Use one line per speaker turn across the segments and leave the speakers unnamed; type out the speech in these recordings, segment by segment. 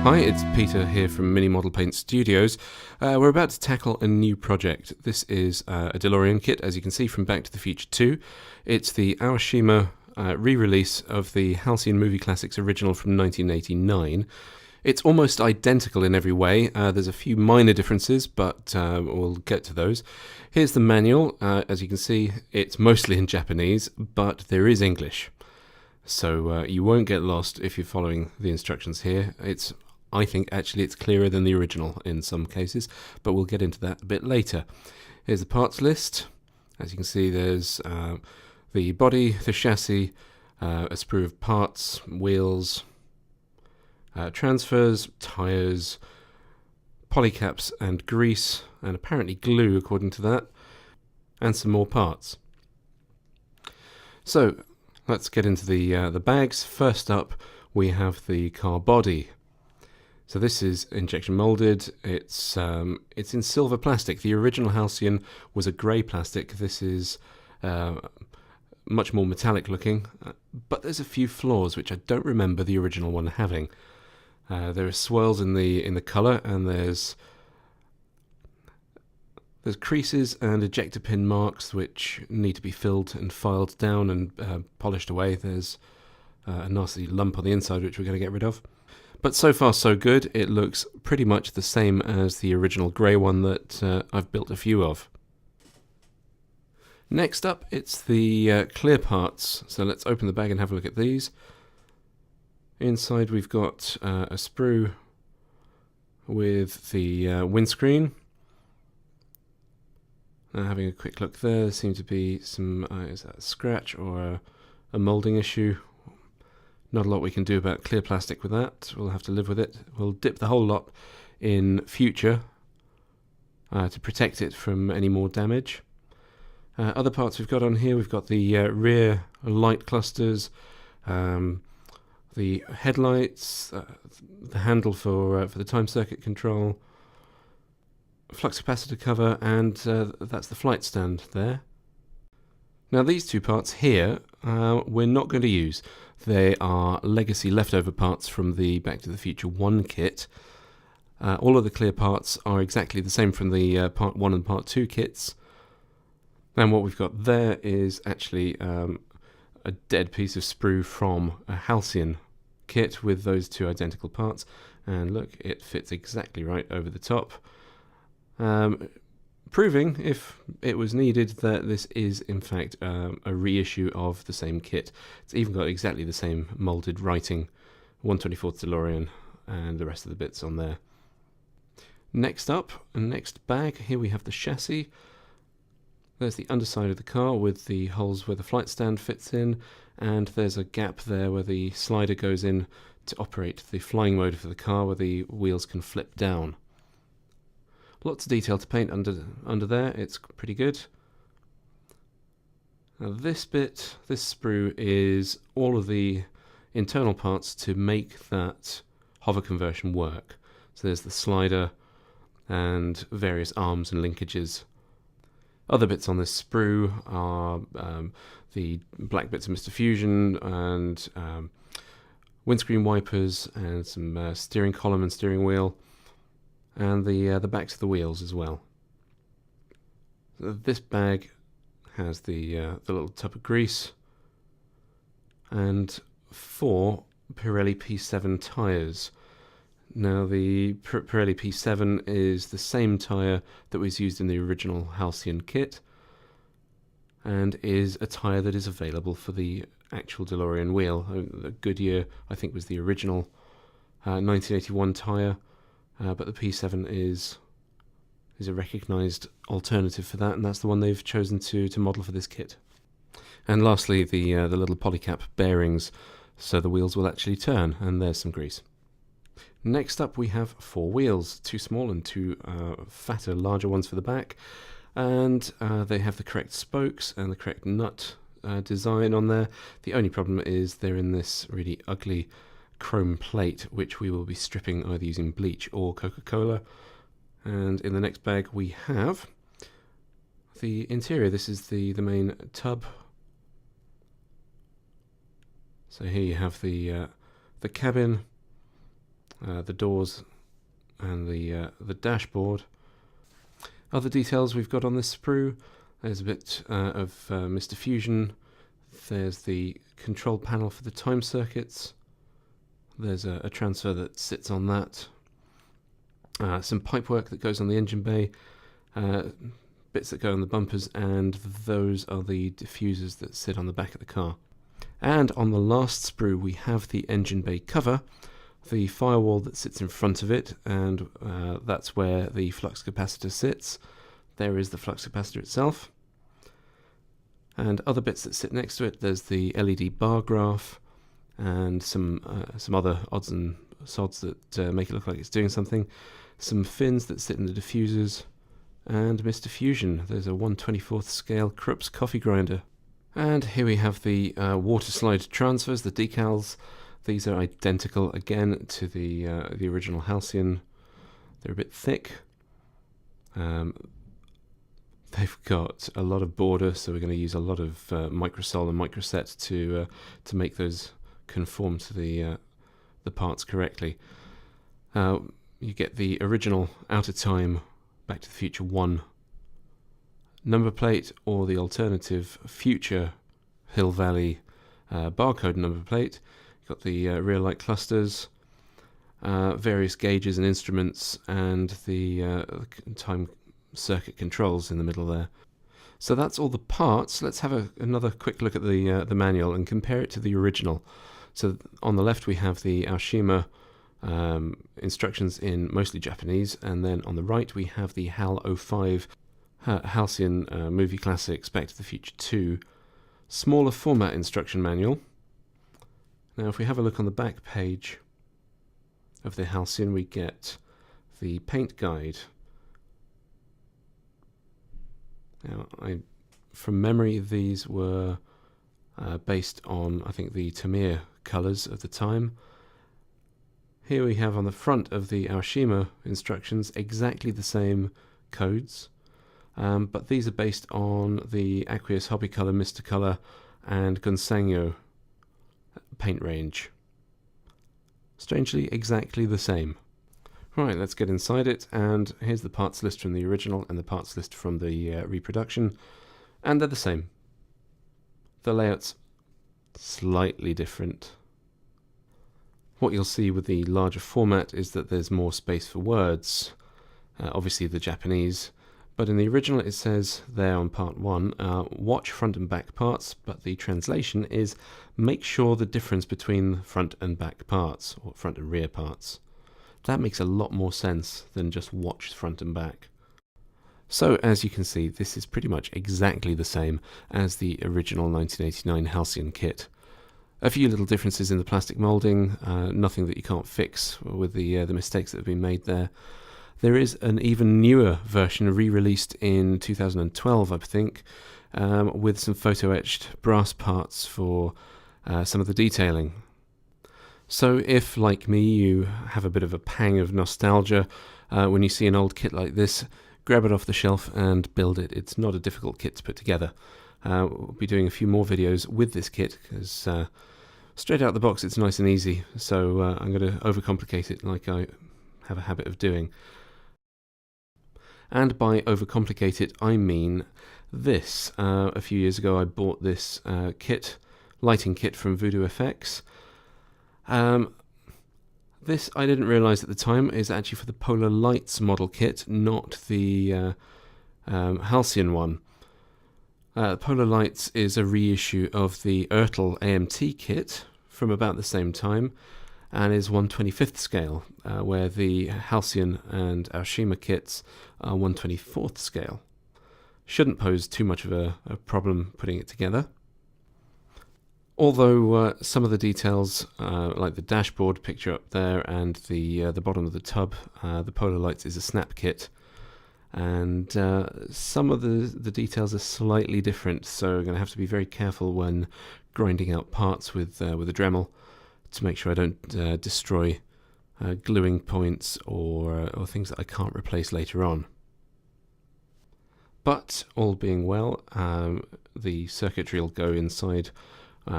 Hi, it's Peter here from Mini Model Paint Studios. We're about to tackle a new project. This is a DeLorean kit, as you can see from Back to the Future 2. It's the Aoshima re-release of the Halcyon Movie Classics original from 1989. It's almost identical in every way. There's a few minor differences, but we'll get to those. Here's the manual. As you can see, it's mostly in Japanese, but there is English. So you won't get lost if you're following the instructions here. I think actually it's clearer than the original in some cases, but we'll get into that a bit later. Here's the parts list. As you can see, there's the body, the chassis, a sprue of parts, wheels, transfers, tyres, polycaps and grease, and apparently glue according to that, and some more parts. So let's get into the bags. First up, we have the car body. So this is injection molded. It's in silver plastic. The original Halcyon was a grey plastic. This is much more metallic looking, but there's a few flaws which I don't remember the original one having. There are swirls in the colour, and there's creases and ejector pin marks which need to be filled and filed down and polished away. There's a nasty lump on the inside which we're going to get rid of. But so far so good. It looks pretty much the same as the original grey one that I've built a few of. Next up, it's the clear parts. So let's open the bag and have a look at these. Inside we've got a sprue with the windscreen. Having a quick look there seems to be some, is that a scratch or a moulding issue? Not a lot we can do about clear plastic with that. We'll have to live with it. We'll dip the whole lot in Future to protect it from any more damage. Other parts we've got on here, we've got the rear light clusters, the headlights, the handle for the time circuit control, flux capacitor cover, and that's the flight stand there. Now these two parts here we're not going to use. They are legacy leftover parts from the Back to the Future 1 kit. All of the clear parts are exactly the same from the Part 1 and Part 2 kits. And what we've got there is actually a dead piece of sprue from a Halcyon kit with those two identical parts. And look, it fits exactly right over the top. Proving, if it was needed, that this is in fact a reissue of the same kit. It's even got exactly the same moulded writing, 1/24th DeLorean, and the rest of the bits on there. Next up, next bag, here we have the chassis. There's the underside of the car with the holes where the flight stand fits in, and there's a gap there where the slider goes in to operate the flying mode for the car, where the wheels can flip down. Lots of detail to paint under there. It's pretty good. Now this bit, this sprue, is all of the internal parts to make that hover conversion work. So there's the slider and various arms and linkages. Other bits on this sprue are the black bits of Mr. Fusion and windscreen wipers and some steering column and steering wheel, and the backs of the wheels as well. So this bag has the little tub of grease and 4 Pirelli P7 tyres. Now the Pirelli P7 is the same tyre that was used in the original Halcyon kit, and is a tyre that is available for the actual DeLorean wheel. The Goodyear, I think, was the original 1981 tyre. But the P7 is a recognised alternative for that, and that's the one they've chosen to model for this kit. And lastly, the little polycap bearings, so the wheels will actually turn, and there's some grease. Next up we have 4 wheels, 2 small and 2 fatter, larger ones for the back, and they have the correct spokes and the correct nut design on there. The only problem is they're in this really ugly chrome plate, which we will be stripping either using bleach or Coca-Cola. And in the next bag we have the interior. This is the main tub. So here you have the cabin, the doors and the dashboard. Other details we've got on this sprue: there's a bit of Mr. Fusion. There's the control panel for the time circuits. There's a transfer that sits on that. Some pipework that goes on the engine bay, bits that go on the bumpers, and those are the diffusers that sit on the back of the car. And on the last sprue we have the engine bay cover, the firewall that sits in front of it, and that's where the flux capacitor sits. There is the flux capacitor itself. And other bits that sit next to it, there's the LED bar graph and some other odds and sods that make it look like it's doing something. Some fins that sit in the diffusers, and Mr. Fusion. There's a 1/24th scale Krupp's coffee grinder. And here we have the water slide transfers, the decals. These are identical again to the original Halcyon. They're a bit thick. They've got a lot of border, so we're going to use a lot of microsol and microset to make those conform to the parts correctly. You get the original Out of Time Back to the Future 1 number plate, or the alternative Future Hill Valley barcode number plate. You've got the rear light clusters, various gauges and instruments, and the time circuit controls in the middle there. So that's all the parts. Let's have another quick look at the manual and compare it to the original. So on the left we have the Aoshima instructions in mostly Japanese, and then on the right we have the HAL 05 Halcyon Movie Classics Back to the Future 2 smaller format instruction manual. Now if we have a look on the back page of the Halcyon, we get the paint guide. Now, from memory, these were based on, I think, the Tamiya colours of the time. Here we have on the front of the Aoshima instructions exactly the same codes, but these are based on the Aqueous Hobby Colour, Mr. Colour and Gonsanyo paint range. Strangely, exactly the same. Right, let's get inside it, and here's the parts list from the original and the parts list from the reproduction, and they're the same. The layout's slightly different. What you'll see with the larger format is that there's more space for words, obviously the Japanese, but in the original it says there on part 1, watch front and back parts, but the translation is make sure the difference between front and back parts, or front and rear parts. That makes a lot more sense than just watch front and back. So as you can see, this is pretty much exactly the same as the original 1989 Halcyon kit. A few little differences in the plastic moulding, nothing that you can't fix with the mistakes that have been made there. There is an even newer version re-released in 2012, I think, with some photo-etched brass parts for some of the detailing. So if, like me, you have a bit of a pang of nostalgia when you see an old kit like this, grab it off the shelf and build it. It's not a difficult kit to put together. We'll be doing a few more videos with this kit, because straight out the box it's nice and easy, so I'm going to overcomplicate it like I have a habit of doing. And by overcomplicate it, I mean this. A few years ago I bought this lighting kit from Voodoo FX. This, I didn't realise at the time, is actually for the Polar Lights model kit, not the Halcyon one. Polar Lights is a reissue of the Ertl AMT kit from about the same time, and is 1/25th scale, where the Halcyon and Aoshima kits are 1/24th scale. Shouldn't pose too much of a problem putting it together. Although some of the details, like the dashboard picture up there and the bottom of the tub, the Polar Lights is a snap kit, and some of the details are slightly different, so I'm going to have to be very careful when grinding out parts with a Dremel to make sure I don't destroy gluing points or things that I can't replace later on. But all being well, the circuitry will go inside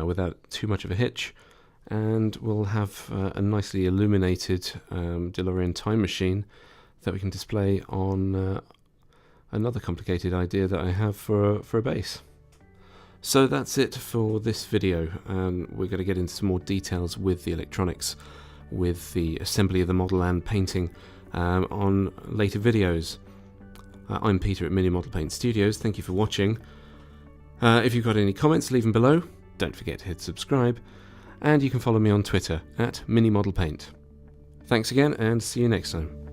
without too much of a hitch, and we'll have a nicely illuminated DeLorean time machine that we can display on another complicated idea that I have for a base. So that's it for this video. We're going to get into some more details with the electronics, with the assembly of the model and painting on later videos. I'm Peter at Mini Model Paint Studios. Thank you for watching. If you've got any comments, leave them below. Don't forget to hit subscribe. And you can follow me on Twitter at Mini Model Paint. Thanks again, and see you next time.